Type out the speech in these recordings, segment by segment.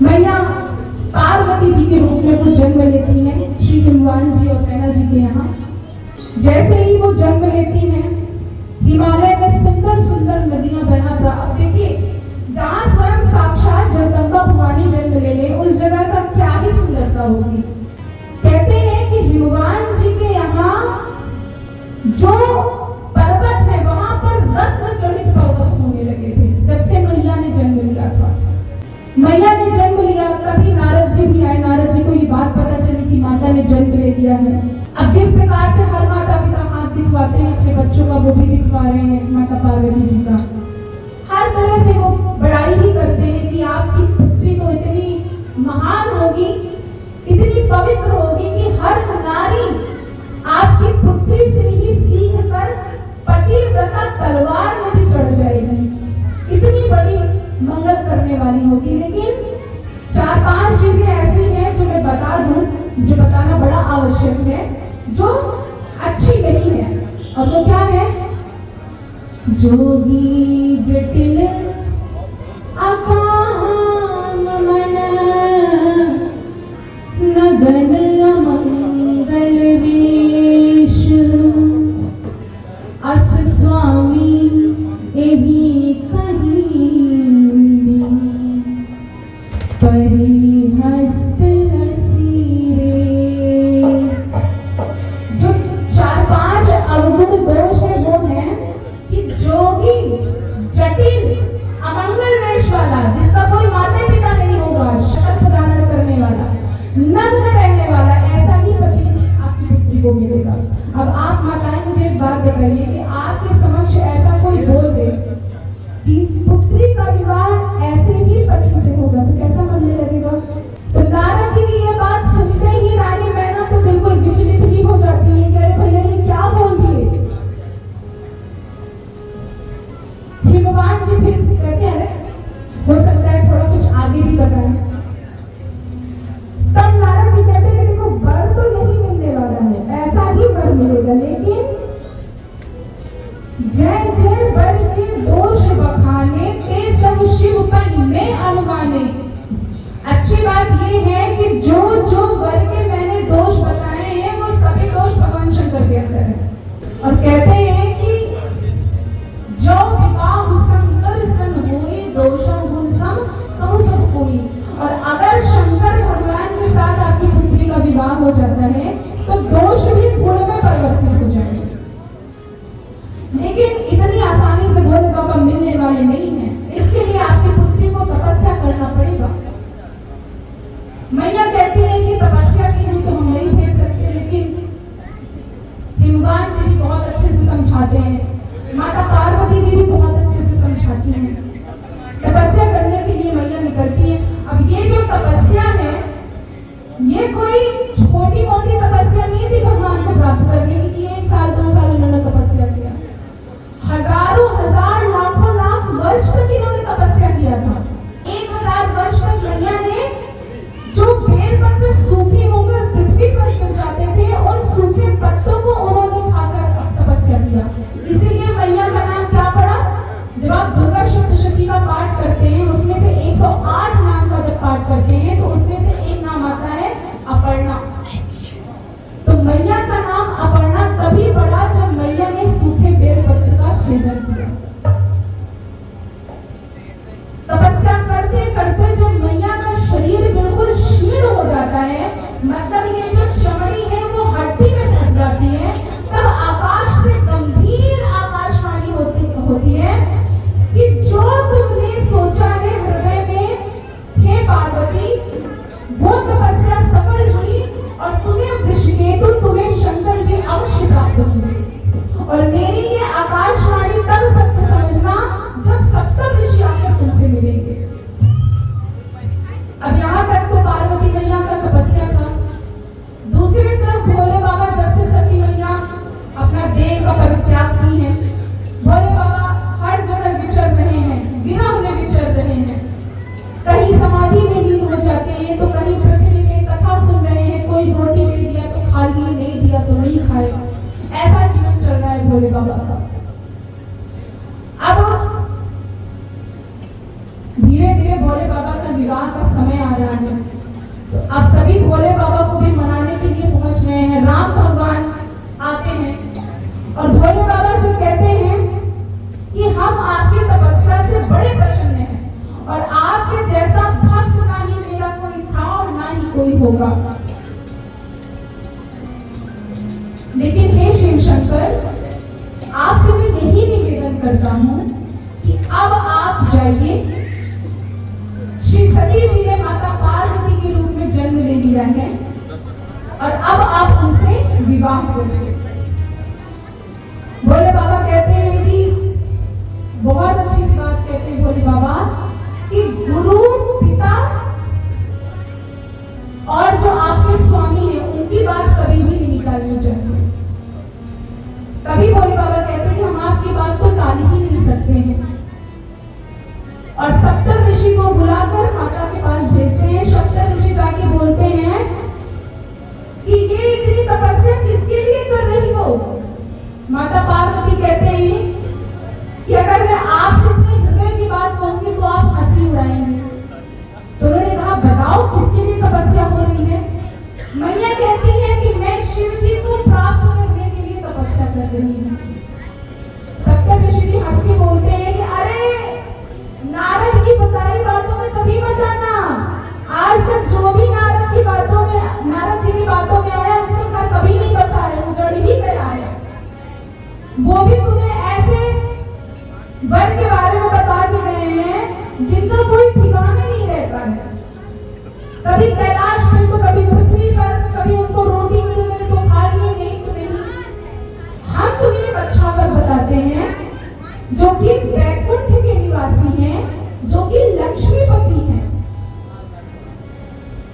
मैया पार्वती जी के रूप में वो जन्म लेती हैं श्री हनुमान जी और नैना जी के यहाँ। जैसे ही वो जन्म लेती हैं, हिमालय में सुंदर सुंदर नदियां बहना प्राप्त। देखिए, जहाँ स्वयं साक्षात जगदम्बा भवानी जन्म ले ले, उस जगह का क्या ही सुंदरता होगी। कहते हैं कि हनुमान जी के यहाँ जो पर्वत है, वहां पर रत्न जड़ित पर्वत होने लगे थे जब से मैया ने जन्म लिया था। मैया ने जन्म लिया, तभी नारद जी भी आए। नारद जी को ये बात पता चली कि माता ने जन्म ले लिया है। अब जिस प्रकार से हर माता पिता हाथ दिखवाते हैं अपने बच्चों का, वो भी दिखवा रहे हैं माता पार्वती जी का। हर तरह से वो बड़ाई ही करते हैं कि आपकी पुत्री तो इतनी महान होगी, इतनी पवित्र होगी कि हर नारी आपकी पुत्री से ही सीख कर पतिव्रता तलवार में भी चढ़ जाएगी। इतनी बड़ी मंगल करने वाली होगी। लेकिन 4-5 चीजें ऐसी हैं जो मैं बता दूं, जो बताना बड़ा आवश्यक है, जो अच्छी नहीं है। और वो क्या है? जोगी जटिल अकाम मन, नगन अमंगल वेश, अस स्वामी एहि कही परिहस्त लसीरे। जो 4-5 अवगुण दोष है वो है कि जोगी जटिल अमंगल वेश वाला, जिसका कोई माता पिता नहीं होगा, शपथ धारण करने वाला, नग्न रहने वाला, ऐसा ही पति आपकी पुत्री को मिलेगा। अब आप माताएं मुझे एक बात बताइए कि आपके समक्ष ऐसा कोई बोल दे कि पुत्री का विवाह ऐसे ही पति से होगा, तो कैसा मन में लगेगा? तो नारद जी की ये बात सुनते ही रानी मैना तो बिल्कुल विचलित ही हो जाती है। कह रहे भैया ये क्या बोल दिए? हनुमान जी फिर कहते हैं हो सकता है थोड़ा कुछ आगे भी बताएं। तब नारद जी कहते हैं कि देखो, वर तो यही मिलने वाला है, ऐसा ही वर मिलेगा, लेकिन जय जय वर के दोष बखाने ते सब शिव पन में अनुमाने। अच्छी बात ये है कि जो जो वर के मैंने दोष बताए हैं, वो सभी दोष भगवान शंकर के अंदर है। और कहते हैं कि जो विवाह शंकर सन होई, दोषों गुण सम कहूं सब कोई। और अगर शंकर भगवान के साथ आपकी पुत्री का विवाह हो जाता है, तो दोष भी गुण में परिवर्तित हो जाएंगे। लेकिन इतनी आसानी से भोले बाबा मिलने वाले नहीं हैं। इसके लिए आपकी पुत्री को तपस्या करना पड़ेगा। मैया कहती है कि तपस्या के लिए तो हम नहीं भेज सकते, लेकिन हनुमान जी भी बहुत अच्छे से समझाते हैं, माता पार्वती जी भी बहुत अच्छे से समझाती हैं। तपस्या करने के लिए मैया निकलती है। अब ये जो तपस्या है, ये कोई छोटी मोटी तपस्या नहीं थी भगवान को प्राप्त करने की, 1 साल 2 साल उन्होंने तपस्या किया। हजारों हजार लाखों लाख वर्ष तक इन्होंने तपस्या किया था। 1000 वर्ष तक मैया ने जो बेलपत्र सूखे होकर पृथ्वी पर गिर जाते थे, उन सूखे पत्तों को उन्होंने खाकर तपस्या किया। इसीलिए मैया का नाम क्या पड़ा? जब आप दुर्गा सप्तशती का पाठ करते हैं, उसमें से 108 नाम का जब पाठ करते हैं, तो उसमें से एक नाम आता है अपर्णा। तो मैया का नाम अपर्णा तभी पड़ा जब मैया ने सूखे बेलपत्र का सेवन किया। तपस्या करते करते जब मैया का शरीर बिल्कुल क्षीण हो जाता है, मतलब ये जो चमड़ी है वो हड्डी में धंस जाती है, तब आकाश से गंभीर आकाशवाणी होती है कि जो तुमने सोचा है हृदय में, हे पार्वती, वो तपस्या सफल हुई और तुम्हें विष्णुकेतु, तुम्हें शंकर जी अवश्य प्राप्त होंगे। और मेरी ये आकाशवाणी तब सत्य समझना जब सप्तम ऋषि आकर तुमसे मिलेंगे। अब यहाँ तक तो पार्वती मैया का तपस्या था। दूसरी तरफ भोले बाबा जब से सती मैया अपना देह का परित्याग की है, भोले बाबा हर जगह विचर रहे हैं, विरह में विचर रहे हैं। कहीं समाधि में लीन हो जाते हैं, तो कहीं पृथ्वी में कथा सुन रहे हैं, कोई रोटी दे दिया तो खा लिए, नहीं दिया तो नहीं खाए। ऐसा जीवन चल रहा है भोले बाबा का। अब धीरे धीरे भोले बाबा का विवाह का समय आ अब सभी भोले बाबा को भी मनाने के लिए पहुंच रहे हैं। राम भगवान आते हैं और भोले बाबा से कहते हैं कि हम आपकी तपस्या से बड़े प्रसन्न हैं और आपके जैसा भक्त ना ही मेरा कोई था और ना ही कोई होगा। लेकिन हे शिव शंकर, आपसे मैं यही निवेदन करता हूं कि अब आप जाइए। श्री सती जी ने माता पार्वती के रूप में जन्म ले लिया है और अब आप उनसे विवाह करिए। भोले बाबा कहते हैं कि बहुत अच्छी सी बात कहते हैं भोले बाबा कि गुरु पिता और जो आपके स्वामी है उनकी बात कभी भी नहीं निकालनी चाहिए। तभी भोले बाबा कहते हैं कि हम आपकी बात को टाल ही नहीं सकते हैं और सप्तर ऋषि को बुलाकर माता के पास भेजते हैं। सप्तर ऋषि जाके बोलते हैं कि ये इतनी तपस्या किसके लिए कर रही हो? माता पार्वती कहते हैं कि अगर मैं आपसे अपने हृदय की बात कहूंगी तो आप हंसी उड़ाएंगे। तो उन्होंने कहा बताओ किसके लिए तपस्या हो रही है? मैया कहती है कि मैं शिव जी को प्राप्त करने के लिए तपस्या कर रही हूँ। सप्तर ऋषि जी हंस के बोलते हैं कि अरे नारद की बताई बातों में कभी मत आना। आज तक जो भी नारद की बातों में, नारद जी की बातों में आया उसका घर कभी नहीं बसा है, उजड़ ही गया है। वो भी तुम्हें ऐसे वर के बारे में बता के गए हैं जिनका कोई ठिकाना नहीं रहता है। कभी कैलाश में तो कभी पृथ्वी पर, कभी उनको रोटी मिल गई तो खा लिए, नहीं तो नहीं। हम तुम्हें एक अच्छा वर बताते हैं जो कि वैकुंठ के निवासी हैं, जो कि लक्ष्मीपति हैं।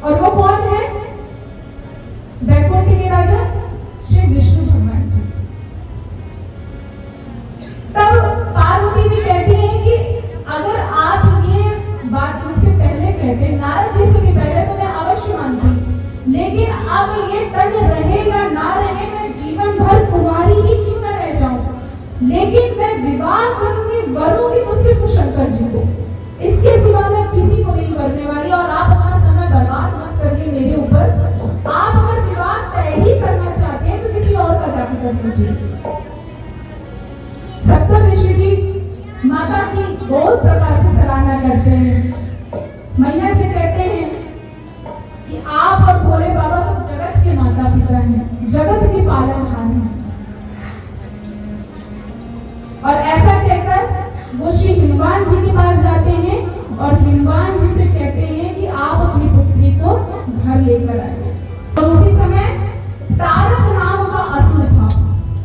और वो कौन है? वैकुंठ के राजा श्री विष्णु भगवान जी। तब पार्वती जी कहती हैं कि अगर आप ये बात मुझसे पहले कहते, नारद जी से भी पहले, तो मैं अवश्य मानती। लेकिन अब ये तन रहेगा ना रहे, मैं जीवन भर कुंवारी ही क्यों न रह जाऊं, लेकिन मैं विवाह करूंगी, वरूंगी तो सिर्फ शंकर जी को। इसके सिवा मैं किसी को नहीं वरने वाली। और आप अपना समय बर्बाद मत करिए मेरे ऊपर। आप अगर विवाह तय ही करना चाहते हैं तो किसी और का जाके कर लीजिए। सप्तर ऋषि जी माता की बहुत प्रकार से सराहना करते हैं। मैया से कहते हैं कि आप और भोले बाबा तो जगत के माता पिता हैं, जगत के पालनहार हैं। और ऐसा कहकर वो श्री हिमवान जी के पास जाते हैं और हिमवान जी से कहते हैं कि आप अपनी पुत्री को घर लेकर आए। और उसी समय तारक नाम का असुर था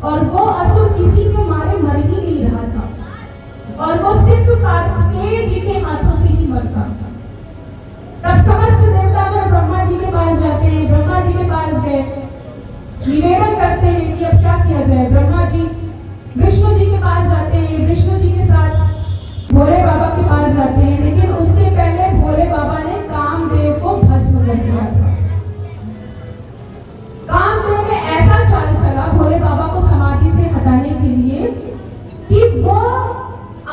और वो असुर किसी के मारे मर ही नहीं रहा था और वो सिर्फ कार्तिकेय जी के हाथों से ही मरता। तब समस्त देवतागण ब्रह्मा जी के पास जाते हैं। ब्रह्मा जी के पास गए, निवेदन करते हैं कि अब क्या किया जाए। ब्रह्मा जी विष्णु जी के पास जाते हैं, विष्णु जी के साथ भोले बाबा के पास जाते हैं। लेकिन उसके पहले भोले बाबा ने कामदेव को भस्म कर दिया था। कामदेव ने ऐसा चाल चला भोले बाबा को समाधि से हटाने के लिए कि वो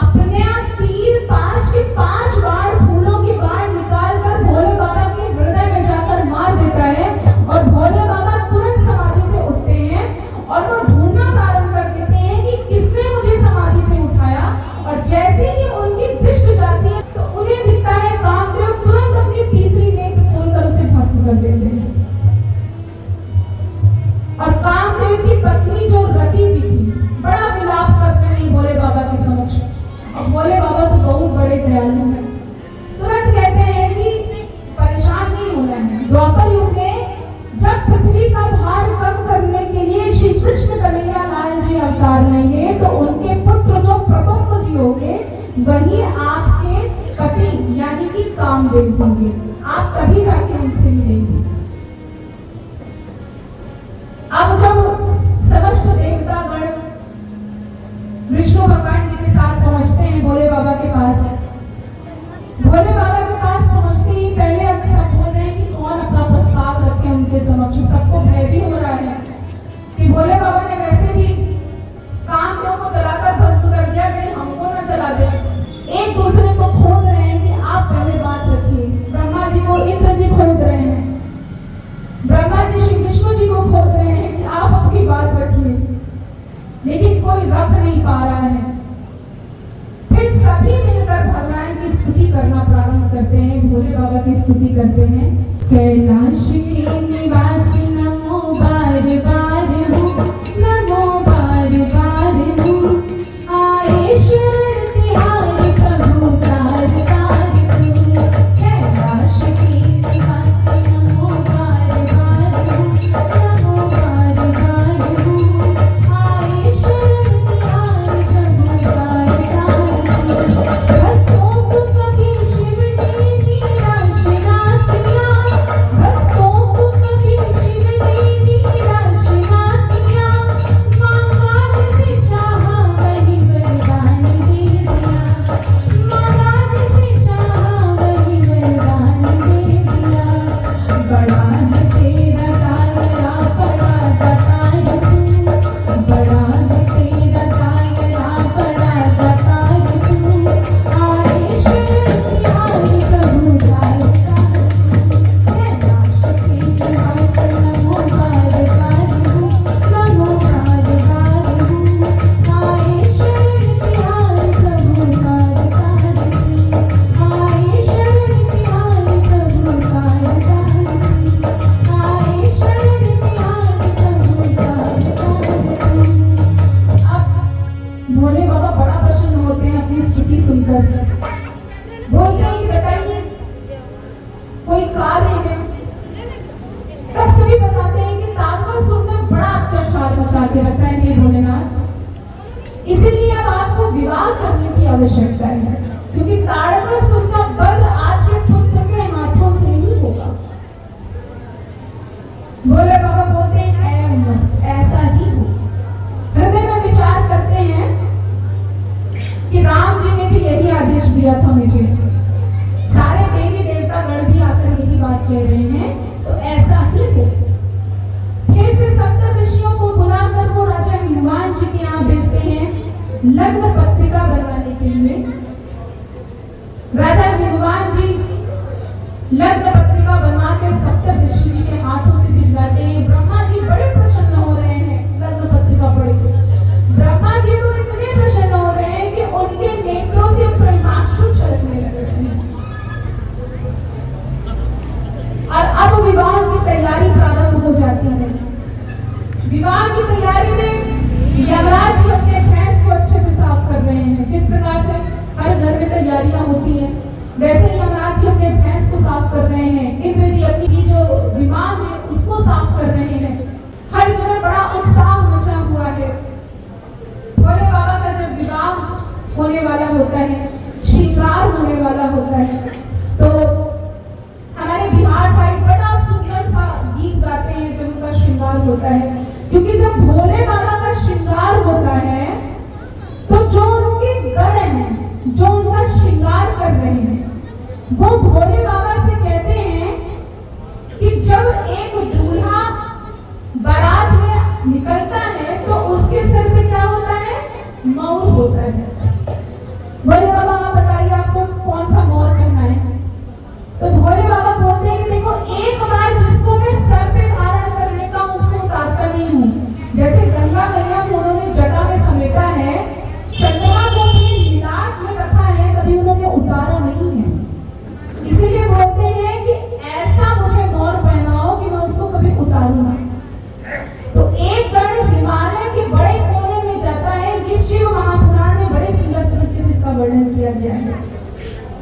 अपने तीर 5 के 5 बाण, फूलों के बाण निकाल कर भोले बाबा के हृदय में जाकर मार देता है और भोले बाबा तुरंत समाधि से उठते हैं और वो ढूंढना प्रारंभ कर देते हैं कि किसने मुझे समाधि से उठाया। और जैसे ही उनकी दृष्टि जाती है तो उन्हें दिखता है कामदेव तुरंत अपनी तीसरी नेत्र खोलकर उसे भस्म कर देते हैं। और कामदेव की पत्नी जो रति जी थी बड़ा विलाप करते हैं भोले बाबा के समक्ष। और भोले बाबा तो बहुत बड़े दयालु हैं, तुरंत कहते हैं कि परेशान नहीं होना है। द्वापर युग में जब पृथ्वी का भार कम करने के लिए श्री कृष्ण कन्हैया लाल जी अवतार लेंगे तो उनके पुत्र जो प्रतुम्न जी होंगे वही आपके पति यानी कि कामदेव होंगे। आप तभी जाके उनसे मिलेंगे। अब जब समस्त देवतागण विष्णु भगवान जी के साथ पहुंचते हैं भोले बाबा के पास, भोले बाबा के पास पहुंचते ही पहले अब सब बोल रहे हैं कि कौन अपना प्रस्ताव रखे उनके समक्ष। सबको भय भी हो रहा है कि भोले बाबा ने वैसे भी कामदेव को जलाकर भस्म कर दिया, कहीं हमको ना जला दे। एक दूसरे को खोद रहे हैं कि आप पहले बात रखिए। ब्रह्मा जी को इंद्र जी खोद रहे हैं कोई रख नहीं पा रहा है। फिर सभी मिलकर भगवान की स्तुति करना प्रारंभ करते हैं, भोले बाबा की स्तुति करते हैं। कैलाश के निवासी नमो बार बार हूँ, नमो बार बार हूँ, आए शरण तिहारी प्रभु तार तार हूँ। कैलाश के निवासी नमो बार बार हूँ, नमो बार बार हूँ, आए शरण तिहारी प्रभु तार तार हूँ। भक्तों को कभी शिव ने निराश ना किया, भक्तों को कभी शिव ने निराश ना किया, मांगा जिसे चाहा वही वरदान दे दिया, मांगा जिसे चाहा वही वरदान दे दिया। बड़ा है तेरा तारा बड़ा दातार तू, बड़ा है तेरा तारा बड़ा दातार तू, आए शरण तिहारी प्रभु तार तार तू। कैलाश के निवासी नमो बार बार हूँ, नमो बार बार हूँ, आए शरण तिहारी प्रभु तार तार तू, आए शरण तिहारी प्रभु तार तार तू, आए शरण तिहारी प्रभु तार तार तू। अब भोले बाबा बड़ा प्रसन्न होते हैं अपनी स्तुति सुनकर, बोलते हैं कि बताइए कोई कार्य है। तब सभी बताते हैं कि तारकासुर ने बड़ा अत्याचार मचा के रखा है हे भोलेनाथ, इसीलिए अब आपको विवाह करने की आवश्यकता है, क्योंकि तारकासुर का वध आपके पुत्र के हाथों से नहीं होगा। भोले बाबा बोलते हैं मस्त ऐसा ही हो। हृदय में विचार करते हैं कि राम जी ने भी यही आदेश दिया था मुझे, सारे देवी देवता गण भी आकर यही बात कह रहे हैं, तो ऐसा ही हो। फिर से सप्त ऋषियों को बुलाकर वो राजा हनुमान जी के यहाँ भेजते हैं लग्न पत्रिका बनवाने के लिए। राजा हनुमान जी लग्न पत्रिका बनवा के सप्त ऋषि जी के हाथों से भिजवाते हैं। ब्रह्मा जी बड़े प्रसन्न हो रहे हैं लग्न पत्रिका पढ़ के। ब्रह्मा जी तो इतने प्रसन्न हो रहे हैं कि उनके नेत्रों से प्रेमाश्रु छलकने लग रहे हैं। और अब विवाह की तैयारी प्रारंभ हो जाती है। विवाह की तैयारी में यमराज जी अपने भैंस को अच्छे से साफ कर रहे हैं। जिस प्रकार से हर घर में तैयारियां होती हैं, वैसे ही यमराज जी अपने भैंस को साफ कर रहे हैं। इंद्र जी अपनी जो विमान है उसको साफ कर रहे हैं। हर जगह बड़ा उत्साह मचा हुआ है। भोले बाबा का जब विवाह होने वाला होता है, श्रृंगार होने वाला होता है, तो हमारे बिहार साइड बड़ा सुंदर सा गीत गाते हैं जब उनका श्रृंगार होता है। क्योंकि जब भोले बाबा का श्रृंगार होता है तो जो उनके गण हैं, जो उनका श्रृंगार कर रहे हैं, वो भोले बाबा से कहते हैं कि जब एक दूल्हा बारात में निकलता है तो उसके सिर पे क्या होता है? मौर होता है। भोले बाबा आप बताइए आपको कौन सा मौर करना है? तो भोले बाबा बोलते हैं कि देखो एक बार जिसको मैं सर पे धारण कर लेता हूँ उसको उतारता नहीं हूँ। जैसे गंगा मैया को उन्होंने जटा में समेटा है, चंद्रमा को अपनी लाट में रखा है, कभी उन्होंने उतारा नहीं है। इसीलिए बोलते हैं कि ऐसा मुझे मौर पहनाओ कि मैं उसको कभी उतारूं ना। तो एक गण हिमालय के बड़े कोने में जाता है। ये शिव महापुराण में बड़े सुंदर तरीके से इसका वर्णन किया गया है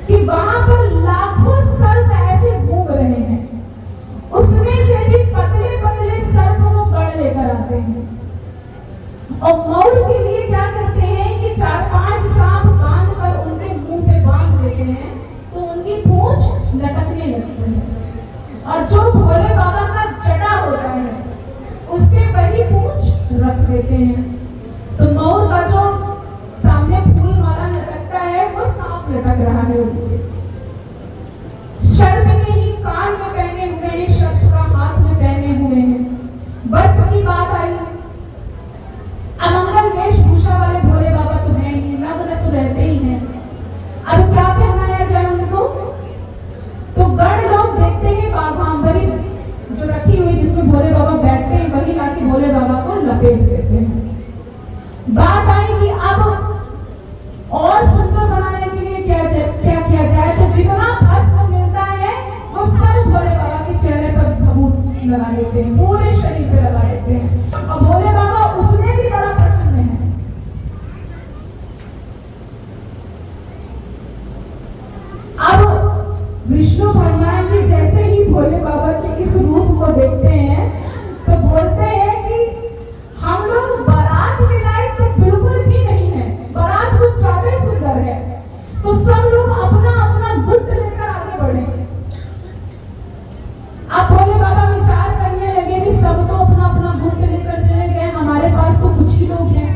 कि वहां पर लाखों सर्प ऐसे घूम रहे हैं, उसमें से भी पतले पतले सर्प वो गण लेकर आते हैं। और मौर के लिए क्या करते हैं कि 4-5 सांप बांध कर उनके मुंह पे बांध देते हैं, तो उनकी पूंछ लटकने लगती है। और जो भोले बाबा का जटा होता है उसके वही पूंछ रख देते हैं। तो मौर का जो सामने फूल माला लटकता है वो सांप लटक रहा है। सर्प के ही कान में पहने हुए हैं, सर्प का हाथ में पहने हुए हैं। वस्त्र की बात आई, अमंगल वेशभूषा वाले भोले बाबा तो हैं ही, नग्न तो रहते ही हैं। अब क्या पहनाया जाए उनको? तो गण लोग देखते हैं बाघांबरी हनुमान जी जैसे ही भोले बाबा के इस रूप को देखते हैं तो बोलते हैं कि हम लोग बारात के लायक तो बिल्कुल भी नहीं है, बारात कुछ ज्यादा ही सुंदर है। तो सब लोग अपना अपना गुट लेकर आगे बढ़े। अब भोले बाबा विचार करने लगे कि सब तो अपना अपना गुट लेकर चले गए, हमारे पास तो कुछ ही लोग हैं।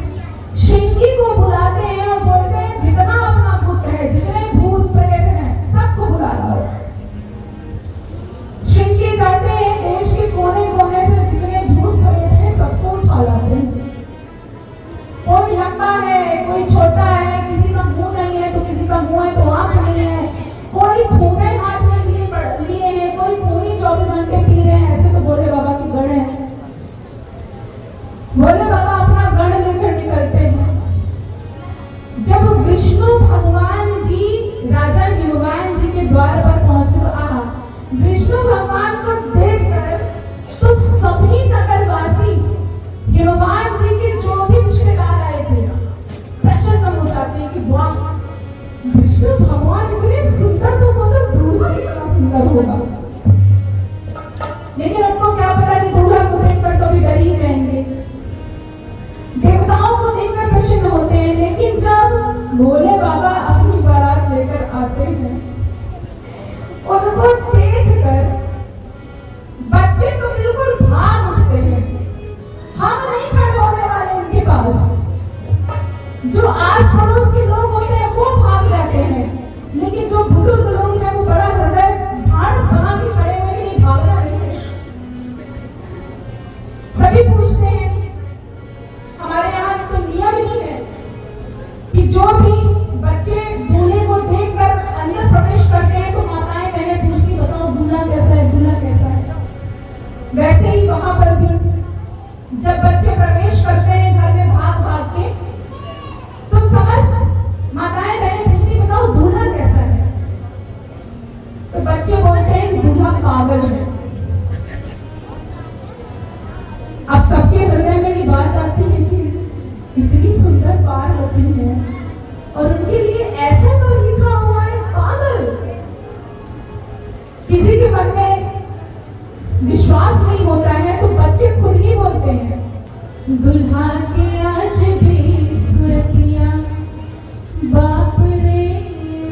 शिंगी को बुलाते हैं और बोलते हैं जितना अपना गुट है, जितने भूत प्रेत हैं, सबको बुला लाओ। शिंगी जाते हैं, देश के कोने कोने से जितने भूत प्रेत हैं सबको उठा लाते हैं। कोई लंबा है, कोई छोटा है, किसी का मुंह नहीं है तो किसी का मुंह है तो आंख नहीं है, कोई खूने हाथ में लिए हैं, कोई खूनी 24 घंटे पी रहे हैं। ऐसे तो भोले बाबा की गण है। भोले बाबा अपना गण लेकर निकलते हैं। जब विष्णु भगवान जी राजा हिमवान जी के द्वार पर पहुंचते तो आहा, विष्णु भगवान को देखकर तो सभी नगरवासी हिमवान जी के जो भी रिश्तेदार आए थे प्रसन्न हो जाते हैं कि वाह, विष्णु भगवान इतने सुंदर, तो सोचो दूल्हा कितना सुंदर होगा। लेकिन उनको क्या पता कि दूल्हा को देखकर तो भी डर ही जाएंगे। देवताओं को देखकर प्रसन्न होते हैं, लेकिन जब भोले बाबा अपनी बारात लेकर आते हैं उनको देखकर बच्चे तो बिल्कुल भाग उठते हैं। हम नहीं खड़े होने वाले उनके पास। जो आस पड़ोस के लोग होते हैं वो भाग जाते हैं, लेकिन जो बुजुर्ग लोग हैं वो बड़ा हृदय ढाढ़स बना के खड़े हुए कि नहीं, भागना नहीं है। सभी पूछते हैं, हमारे यहाँ तो नियम ही है कि जो भी बच्चे दूल्हे को देखकर अंदर प्रवेश करते हैं तो माताएं बहनें पूछती, बताओ दूल्हा कैसा है, दूल्हा कैसा है। वैसे ही वहां पर भी जब बच्चे प्रवेश करते हैं घर में भाग भाग के, तो समस्त माताएं बहनें पूछती, बताओ दूल्हा कैसा है। तो बच्चे बोलते हैं कि दूल्हा पागल है। अब सबके हृदय में ये बात आती है कि इतनी सुंदर पार होती है और उनके लिए ऐसा तो लिखा हुआ है पागल। किसी के मन में विश्वास नहीं होता है तो बच्चे खुद ही बोलते हैं, दुल्हा के आज भी सुरतिया बाप रे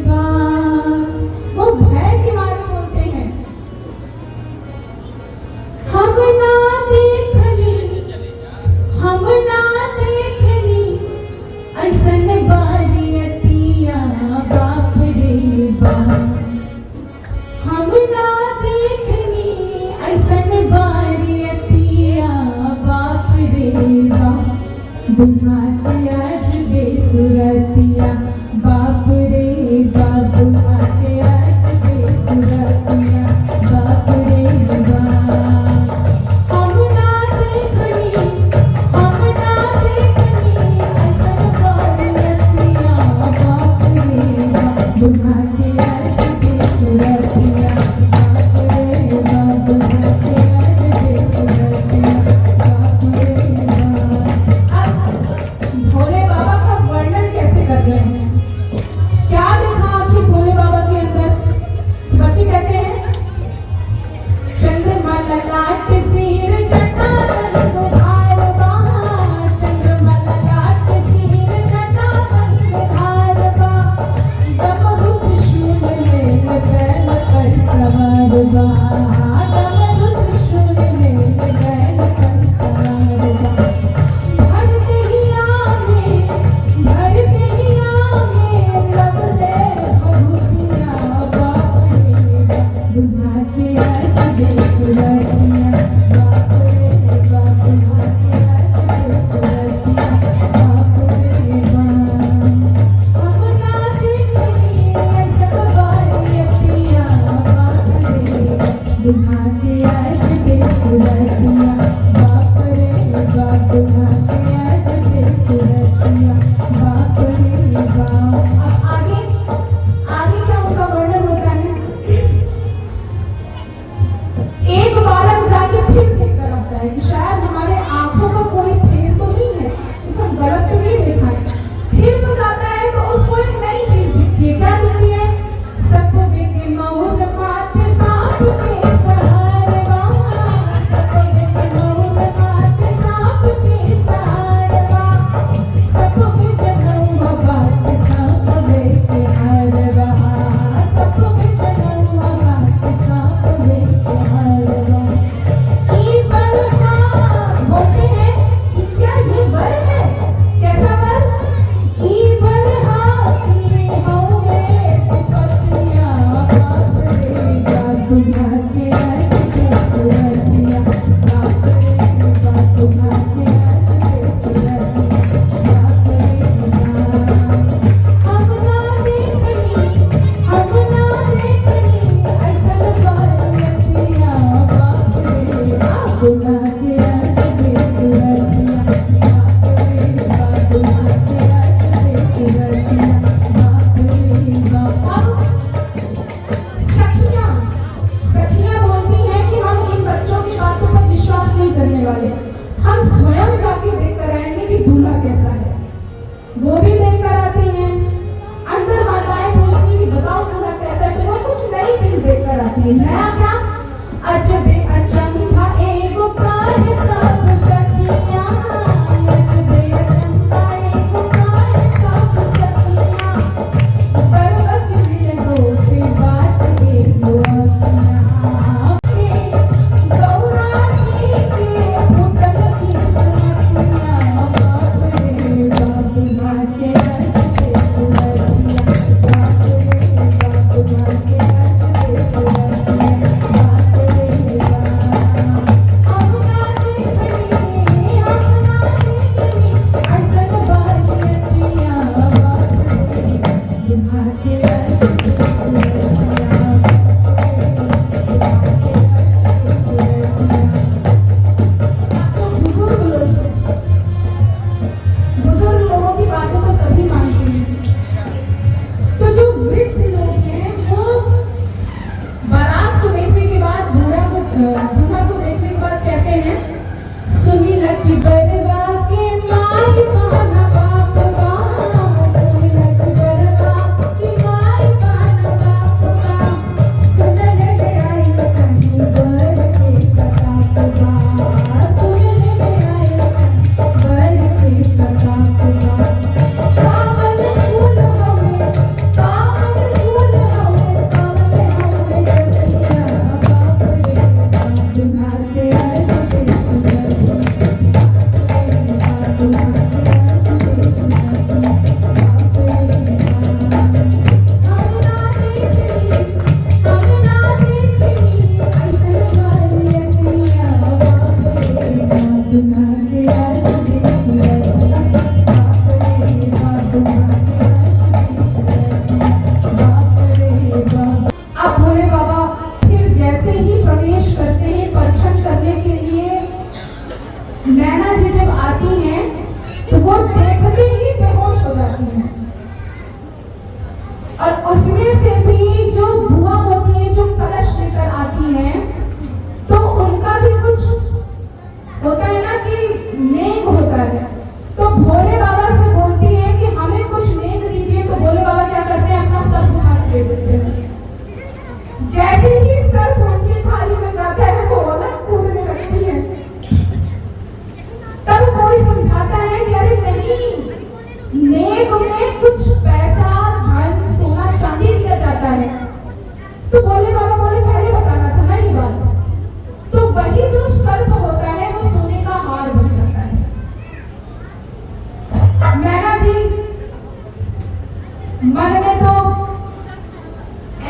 बाप। वो भय के मारे बोलते हैं, हम ना देखनी ऐसन बारियतिया बाप रे बाप। हम ना देखनी ऐसन बारियतिया बाप रे बाप। दुल्हा के आज बेसुरतिया बाप रे बाप। दुल्हा के आज बेसुरतिया बाप रे बाप। हम ना देखनी ऐसन बारियतिया बाप रे बाप। दुल्हा के आज बेसुरतिया बाप रे बाप। दुल्हा के आज बेसुरतिया बाप रे बाप। अब भोले बाबा का वर्णन कैसे कर रहे हैं, क्या देखा आखिर भोले बाबा के अंदर। बच्चे कहते हैं, चंद्रमा ललाट सिर जटा धारवा, चंद्रमा ललाट सिर जटा धारवा। डमरू त्रिशूल लेके बैल पर सवारवा, डमरू त्रिशूल लेके बैल पर सवारवा। भरते ही आगे लब ले भभूतिया बाप रे बाप। दुल्हा के आज बेसुरतिया बाप रे बाप। दुल्हा के आज बेसुरतिया बाप रे बाप। हम ना देखनी ऐसन बारियतिया बाप रे बाप। दुल्हा के आज बेसुरतिया बाप रे बाप। दुल्हा के आज बेसुरतिया बाप रे बाप। अब आगे क्या उनका वर्णन होता है। एक बालक जाके फिर देखकर आता है कि शायद हमारे आंखों का कोई फेर तो नहीं है, कुछ हम गलत तो नहीं देखा है। फिर वो जाता है तो उसको एक नई चीज दिखती है। क्या दिखती है, सब देखे मोर माथे के आज केसरिया बाप रे बाप दुल्हा के आज केसरिया बाप रे बाप। हम ना देखनी ऐसन बारियतिया बाप रे बाप दुल्हा के आज केसरिया बाप रे बाप दुल्हा के आज केसरिया बाप रे बाप। सखियां बोलती हैं कि हम इन बच्चों की बातों पर विश्वास नहीं करने वाले, हम स्वयं जाके देख कर आएंगे कि दूल्हा कैसा है। वो भी देख कर आती हैं, अंदर माताएं पूछती कि बताओ दूल्हा कैसा है, तो वो कुछ नई चीज देख कर आती है। नया क्या? अजबे अचंभा एगो काहे सब सखियां, अजबे अचंभा एगो काहे सब सखियां, पर्वत में होते बात एगो अखियां, गौरा जी के फुटल की सनकियां, बाप रे बाप दुल्हा के आज केसरिया बाप रे बाप दुल्हा के आज केसरिया बाप रे बाप। हम ना देखनी ऐसन बारियतिया बाप रे दुल्हा के आज केसरिया बाप रे दुल्हा के आज केसरिया। जो बुजुर्ग लोगों की बातों को सभी मानते हैं, तो जो वृद्ध लोग हैं वो बारात को देखने के बाद दूल्हा को देखने के बाद कहते हैं, सुनी लकी बरवा के माई बहना बापवा, सुनी लकी बरवा के माई बहना बापवा, सुनने में आई कहीं बर के प्रतापवा, सुनने में आई बर के प्रतापवा। कामन फूल हवे कामन फूल हवे कामन हवे जतिया बाप रे बाप दुल्हा के आज केसरिया बाप रे बाप दुल्हा के आज केसरिया बाप रे बाप। हम ना देखनी ऐसन बारियतिया बाप रे बाप दुल्हा के आज केसरिया बाप रे बाप दुल्हा के आज केसरिया बाप रे बाप। अब भोले बाबा फिर जैसे ही प्रवेश करते हैं परीक्षण करने के लिए, नैना जी जब आती हैं तो वो देखते ही बेहोश हो जाती हैं, और उसमें से भी जो बुआ होती है जो कलश लेकर आती हैं, तो उनका भी कुछ होता है ना कि नेग होता है, तो भोले बाबा से बोलती है कि हमें कुछ नेग दीजिए। तो भोले बाबा क्या करते हैं, अपना सर्प उठा के दे देते हैं। जैसे ही सर्प उनकी थाली में जाता है वो अलग कूदने लगती है। तब कोई समझाता है कि अरे नहीं, नेग में कुछ पैसा धन सोना चांदी दिया जाता है। तो भोले बाबा बोले पहले बताना था ना ये बात। तो वही जो सर्प होता है वो सोने का हार बन जाता है। नैना जी मन में तो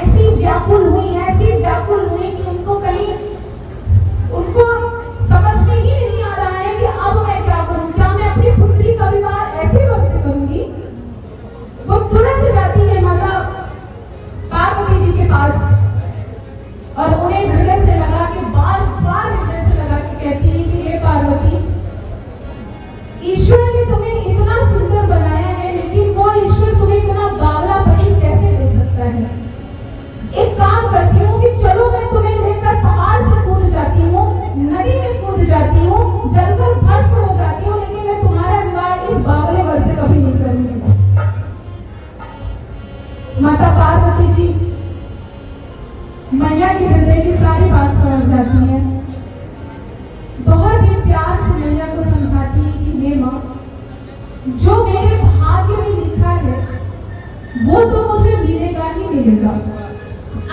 ऐसी व्याकुल हुई कि उनको समझ में ही नहीं आ रहा है कि अब मैं क्या करूं, क्या मैं अपनी पुत्री का विवाह ऐसे लोग से करूंगी। वो तुरंत जाती है माता पार्वती जी के पास और उन्हें हृदय से लगा के बार बार हृदय से लगा के कहती है कि हे पार्वती, ईश्वर ने तुम्हें इतना सुंदर बनाया है, लेकिन वो ईश्वर तुम्हें इतना बावला बलि कैसे दे सकता है। एक काम करती हूँ कि चलो मैं तुम्हें लेकर पहाड़ से कूद जाती हूँ, नदी में कूद जाती हूँ, जलकर भस्म हो जाती हूँ, लेकिन मैं तुम्हारा विवाह इस बावले वर से कभी नहीं करूंगी। माता पार्वती जी मैया के हृदय की सारी बात समझ जाती हैं, बहुत ही प्यार से मैया को समझाती है कि हे माँ, जो मेरे भाग्य में लिखा है वो तो मुझे मिलेगा ही मिलेगा।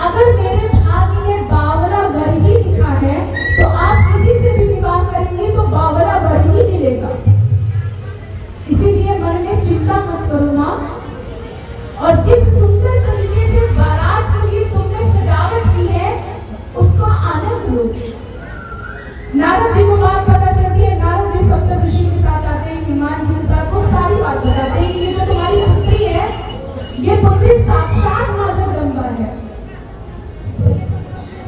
अगर मेरे भाग्य में बावला वर ही लिखा है तो आप किसी से भी विवाह करेंगे तो बावला वर ही मिलेगा। इसीलिए मन में चिंता मत करो माँ, और जिस सुंदर तरीके से बारात के लिए तुमने सजावट की है उसको लोग। नारद जी को बात पता चलती है, नारद जी सप्त ऋषि के साथ आते हैं, हिमान जी के साथ, वो सारी बात बताते हैं कि ये जो तुम्हारी पुत्री है, ये पुत्री साक्षात माँ जगदम्बा है।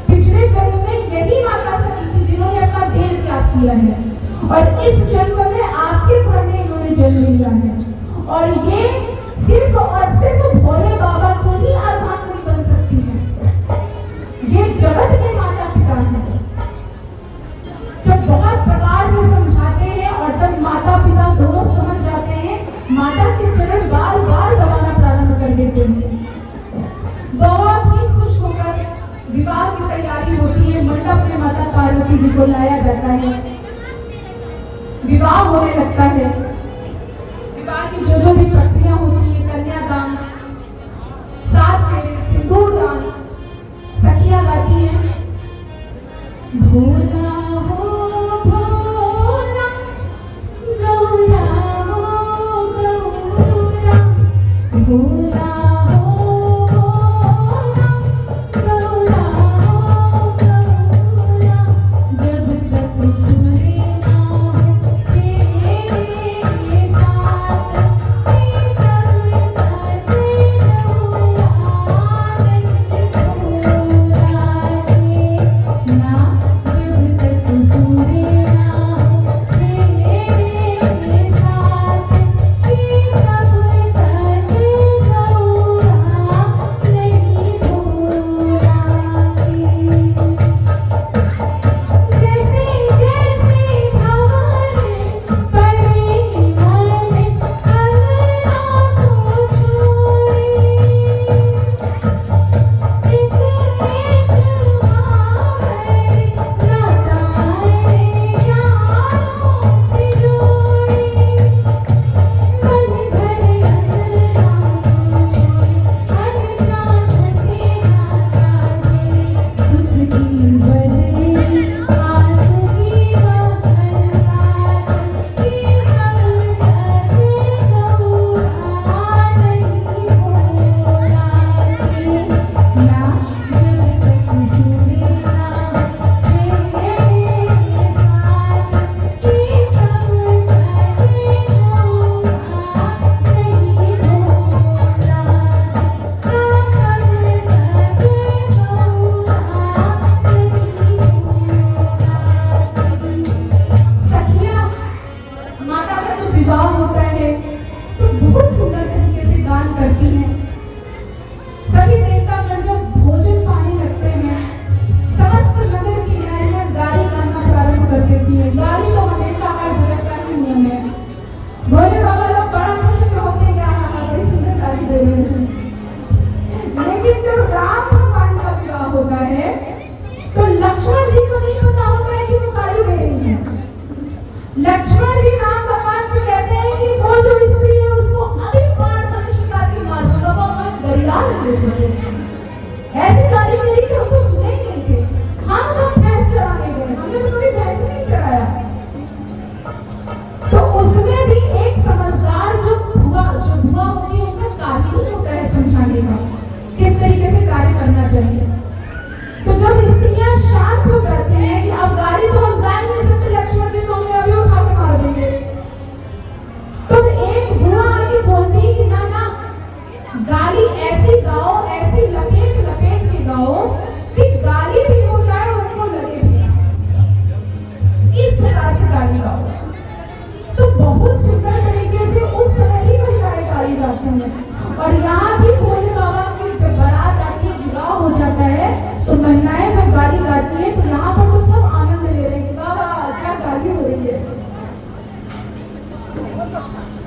पिछले जन्म में यही माता सती थी जिन्होंने अपना देह त्याग किया है, और इस जन्म में आपके घर में इन्होंने जन्म लिया है, और ये सिर्फ और सिर्फ भोले बाबा की ही अर्धांगिनी बन सकती है। ये जगत के माता पिता हैं। जब बहुत प्रकार से समझाते हैं और जब माता पिता दोनों समझ जाते हैं, माता के चरण बार बार दबाना प्रारंभ कर देते हैं। बहुत ही खुश होकर विवाह की तैयारी होती है, मंडप में माता पार्वती जी को लाया जाता है, विवाह होने लगता है। विवाह की जो भी प्रक्रिया होती है, कन्यादान, 7 फेरे, सिंदूर दान, सखियां गाती हैं, भोला हो भोला, गौरा हो गौरा, भोला हो भोला, गौरा हो गौरा, जब तक तुझे ना हो तेरे साथ, तब तक गौरा नहीं भोलाते ना, जब तक तुझे ना हो तेरे साथ, तब तक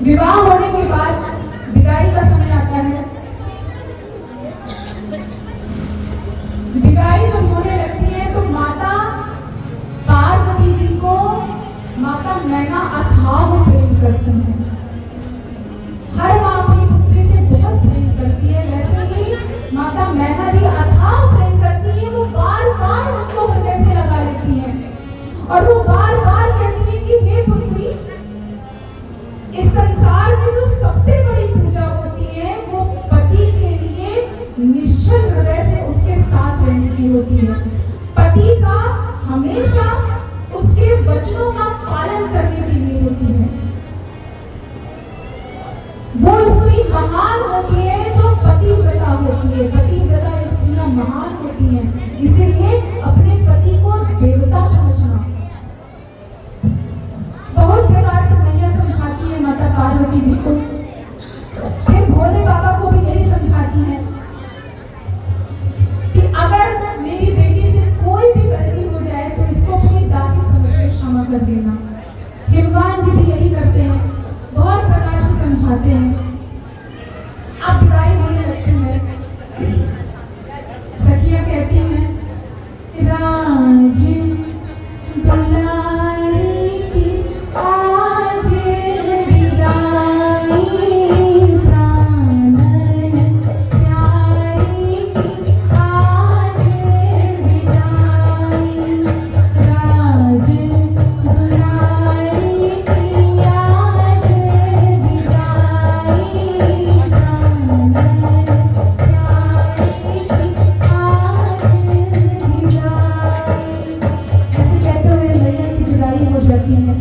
विवाह होने के बाद विदाई का समय आता है। विदाई जब होने लगती है तो माता पार्वती जी को माता मैना अथाह प्रेम करती है। हर माँ अपनी पुत्री से बहुत प्रेम करती है, वैसे ही माता मैना जी अथाह प्रेम करती है। वो बार बार उनको हृदय से लगा लेती है और वो बार बार कहती है कि हे पुत्री, इस संसार में हमेशा उसके वचनों का पालन करने के लिए होती है। वो स्त्री महान होती है जो पतिव्रता होती है। पतिव्रता स्त्रियां महान होती हैं, इसीलिए अपने पति को देवता समझना। बहुत प्रकार से मैया समझाती है माता पार्वती जी को, फिर भोले बाबा को भी यही समझाती है कि अगर मेरी बेटी से कोई भी गलती हो जाए तो इसको अपनी दासी समझकर क्षमा कर देना। हिमवान जी भी यही करते हैं, बहुत प्रकार से समझाते हैं। अब विदाई होने लगते हैं, सखियां कहती हैं राज दुलारी की आज विदाई, प्राणन प्यारी की आज विदाई, राज दुलारी की आज विदाई, प्राणन प्यारी की आज विदाई। ऐसे कहते हुए मैया की विदाई हो जाती है।